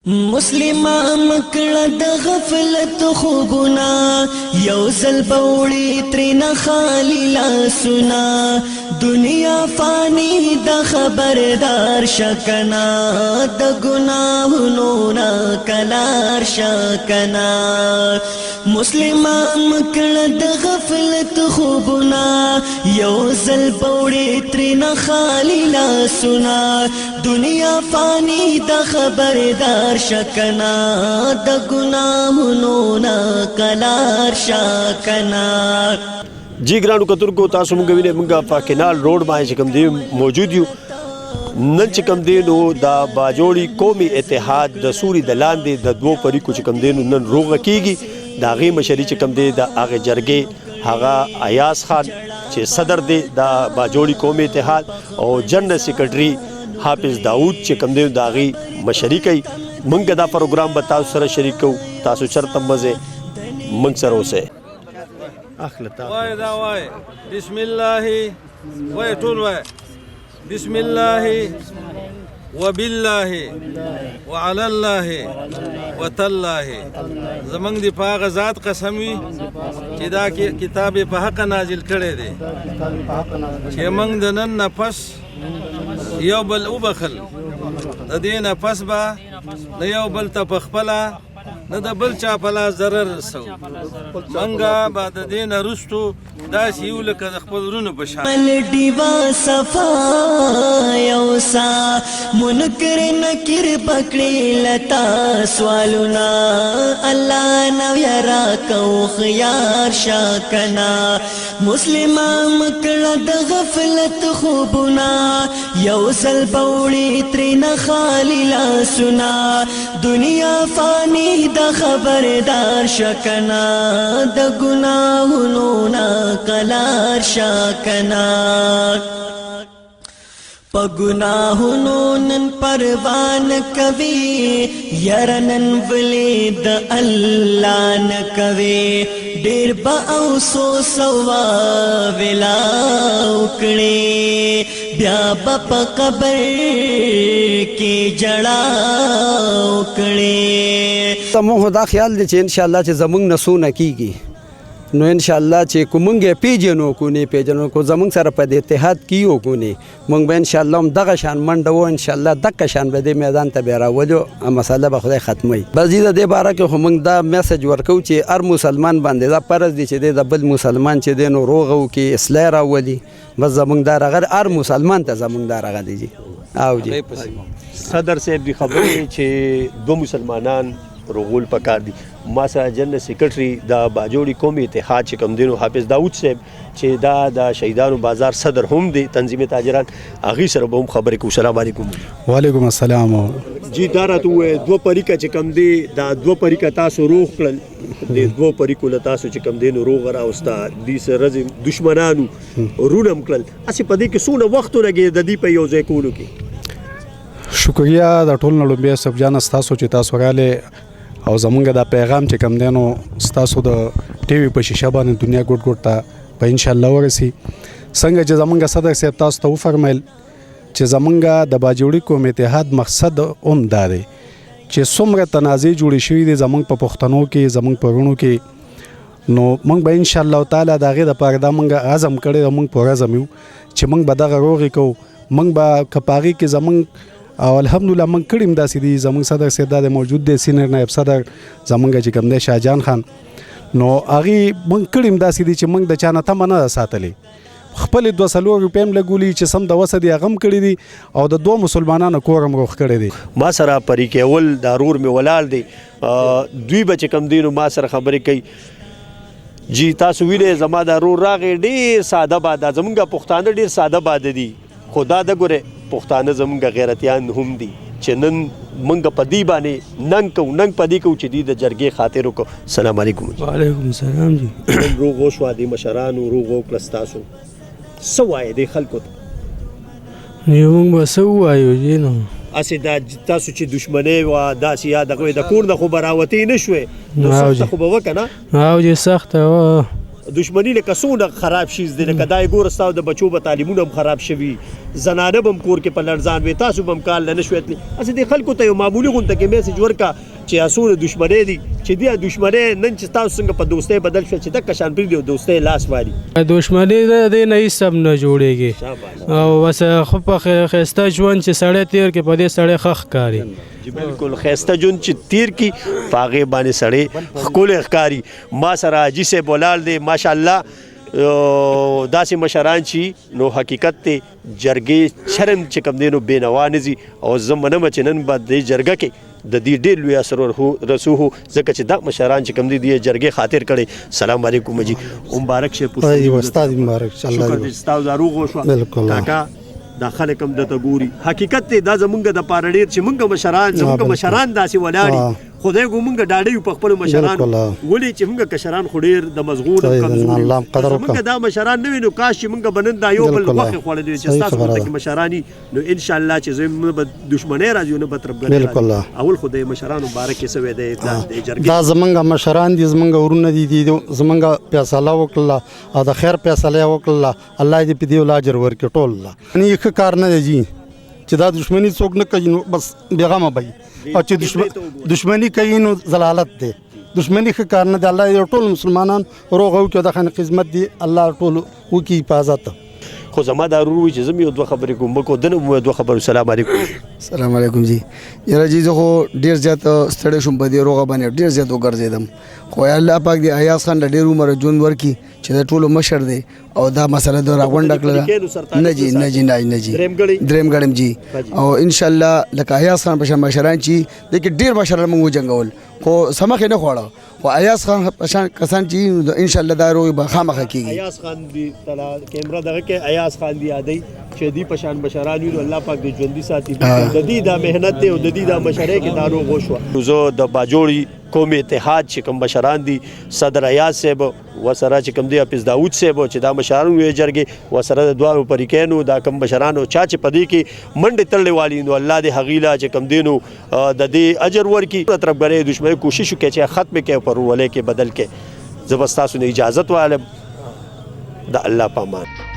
مسلمان مکړه د غفلت خوبنا یو زل بوړي ترنا خالی لاسنا دنیا فانی د خبردار شکنا د گناهونو نا کلار شکنا مسلمان مکړه د غفلت خوبنا یو زل بوړي ترنا خالی لاسنا دنیا فانی د خبردار شکنا د گناهونو نا کلار شکنا جی ګرانو کتونکو تاسو موږ وینئ موږ په کینال روډ باندې چې کوم دی موجود یو نن چې کوم دی نو د باجوړي قومي اتحاد د سوري د لاندې د دوو فریقو چې کوم دی نن روغه کیږي د هغې مشري چې کوم دی د هغې جرګې هغه ایاز خان چې صدر دی د باجوړي قومي اتحاد او جنرل سیکرټري حافظ داود چې کوم دی د هغې مشري کوي موږ دا پروګرام به تاسو سره شریک کوو تاسو چېرته مزې موږ سره اوسئ وای دا وای بسم الله وای ټول وای بسم الله وبالله وعلى الله وتالله زمنګ دی په هغه ذات قسم وي چې دا کتاب په حق نازل کړی دی چې موږ د نن نه پس یو بل وبخل د دې نه پس به د یو بل ته په خپله نه د بل چا په لاس ضرر رسو منګه بعد د دې نه وروستو داسې یو لکه د خپل وروڼو په شان ډیوا صفا یوسا منکر نکر پکړی لتا سوالنا الله نو یرا کو خيار شکنا مسلمان مکړه د غفلت خوبنا یو سل بوړي ترنا خالی لاسنا دنیا فانی د خبردار شکنا د گناهونو نا کلار شکنا پا گناهونو نن پروان کوي یرنن ولید الله نکوي ډیر با اوسو سوا ویلا وکړي بیا په قبر کې جړا وکړي زموږ دا خیال دی چې ان شاء الله چې زموږ نسونه کیږي نو ان شاء الله چې کومنګ پیجنو کو نه پیجنو کو زموږ سره په اتحاد کیو کو نه موږ به ان شاء الله دغه شان منډه و ان شاء الله دغه شان به د میدان ته بیراولو مسله به خدای ختمي بس دې د باره کې موږ دا میسج ورکو چې هر مسلمان باندې دا فرض دی چې د بل مسلمان چې د نو روغه او کې اصلاح راولي بس زموږ دا رغه هر مسلمان ته زموږ دا رغه دی او جی صدر صاحب دی خبرې چې دو مسلمانان روغول پکار دي ما سره جنرل سیکرټري د باجوړي قومي اتحاد چې کوم دی نو حافظ داود صاحب چې دا د شهیدانو بازار صدر هم دی تنظیم تاجران هغې سره به هم خبرې کوو سلام علیکم وعلیکم السلام جی دا راته ووایه دوه پریکه چې کوم دی دا دوه پریکه تاسو روغ کړل د دوه پریکو له تاسو چې کوم دی نو روغه راوسته دې سره دشمنانو رونم کړل هسې په دې کې څونه وخت ولګېد د دې په یو ځای کولو کې شکریه د ټول نه لومبیا صاحبجانه ستاسو چې تاسو راغلې او زمونږ دا پیغام چې کوم دی نو ستاسو د ټي وي په شیشه باندې دنیا ګوټ ګوټ ته په انشاءالله ورسي څنګه چې زمونږ صدر صاحب تاسو ته وفرمیل چې زمونږ د باجوړي قوم اتحاد مقصد هم دا دی چې څومره تنازع جوړې شوي دي زمونږ په پښتنو کې زمونږ په وروڼو کې نو موږ به انشاءالله تعالی د هغې دپاره دا موږ عزم کړی او موږ پوره عزم یو چې موږ به دغه روغې کوو موږ به که په هغې کې زمونږ او الحمدلله موږ کړي هم داسې دي زموږ صدر صاحب دا موجود دی سینیر نایب صدر زموږ چې کوم دی شاهجان خان نو هغې موږ کړي هم داسې دي چې موږ د چا نه تمه نه ده ساتلې خپلې 200 روپۍ هم لګولي چې سم د وسه دي هغه هم کړي دي او د دوه مسلمانانو کور هم روغ کړی دی ما سره پریکول دا رور مې ولاړ دی دوی به چې کوم دی نو ما سره خبرې کوي جی تاسو وینئ زما دا رور راغی ډېر ساده باده زموږ پښتانه ډېر ساده باده دي خو دا د ګورې پښتانه زموږ غیرتیان هم دي چې نن موږ په دې باندې ننګ کوو ننګ په دې کوو چې دوی د جرګې خاطر وکړو سلام علیکم وعلیکم السلام جی نن روغ وشوه دې مشرانو روغ وکړه ستاسو څه وایې دې خلکو ته موږ به څه ووایو جی نو هسې دا تاسو چې دشمنۍ وه داسې یا دغه د کور نه خو به راوتې نه شوې نو سخته خو به وکړه نه او جی سخته وه دشمنی لکه څونه خراب شیز دی لکه دا یې ګوره ستاسو د بچو به تعلیمونه هم خراب شوي زنانه به هم کور کې په لړزان وي تاسو به هم کال نه شوی تللی هسې دې خلکو ته یو معمولي غونته کې میسج ورکړه چې څونه دشمنۍ دي چې دې دشمنۍ نن چې تاسو څنګه په دوستۍ بدل شوه چې دکه شان پرېږدي او دوستۍ لاس والي دښمني د دې نه هېڅ هم نه جوړېږي او بس خو په ښایسته ژوند چې سړی تېر کړي په دې سړی ښه ښکاري جی بالکل ښایسته ژوند چې تیر کی په هغې باندې سړی ښکلی ښکاري ما سره حاجي صاحب ولاړ دی ماشاءالله داسې مشران چې نو حقیقت ته جرګې شرم چې کوم دی نو بېنوا نه ځي او زه منمه چې نن به دې جرګه کې د دې ډېر لوی اثر رسوه ځکه چې دا مشران چې کوم دي د جرګې خاطر کړی سلام علیکم جی مبارک شه استاد مبارک شکر دې ستاسو ناروغ وشوه بالکل کاکا دا خلک هم درته ګوري حقیقت ته دا زمونږ د پاره ډېر چې مونږ مشران داسې ولاړي خدای کو مونږ ډاډه یو په خپل مشرانو ولې چې مونږ کشران خو ډېر د مزغون کمزوري مونږ دا مشران نه وي نو کاش چې مونږ بنن دا یو بل غوښې خوړلې چې ستاسو ورته کې مشراني نو ان شاء الله چې زموږ به دشمنۍ راځي نه به تربګنۍ اول خدای مشرانو مبارک کې سوي دی د جرګې دا زمونږ مشران دي زمونږ ورونه دي زمونږ فیصله وکړه او د خیر فیصله وکړه الله دې په دې ول اجر ورکړي ټول الله نه یو کار نه دی جی چې دا دشمنی څوک نه کوي نو بس بیغمه وي او چې دشمنی کوي نو ضلالت دی دشمنی ښه کار نه دی الله یو ټول مسلمانان روغ وکړي د خان خدمت دی الله ټول وکړي حفاظت خو زما دا ورور وي چې زه یو دوه خبرې کوم کو دنه مو دوه خبرو سلام علیکم السلام علیکم جی یاره جی زه خو ډېر زیات ستړی شوم په دې روغه باندې ډېر زیات وګرځېدم خو الله پاک دې ایاز خان له ډېر عمره ژوند ورکړي چې د ټولو مشر دی او دا مسله د راغونډه کړله نه جی درېمګړم جی او انشاءالله لکه ایاز خان په شان مشران چې دې کې ډېر مشران موږ وجنګول خو سمخ یې نه خوړه خو ایاز خان په شان کسان چې انشاءالله دا روغ به خامخه کېږي ایاز خان دی تلا کیمرا دغه کې ایاز خان دی یادی چې دی په شان مشران وي الله پاک دې ژوندي ساتي د دې دا مهنت دی او د دې دا مشرۍ کې دا روغ وشوه زه د باجوړي قومي اتحاد چې کوم مشران دي صدر ایاز صاحب وسره چې کوم دی حافظ داود صاحب چې دا مشران وي جرګې وسره د دوه پریکینو دا کوم مشرانو چې په دې کې منډې تړلې والي نو الله دې هغیلا چې کوم دینو د دې اجر ورکړي طرفګرۍ دشمنۍ کوشش وکړي چې ختم کړي پر ولې کې بدل کې زه بس تاسو نه اجازت والم د الله پامان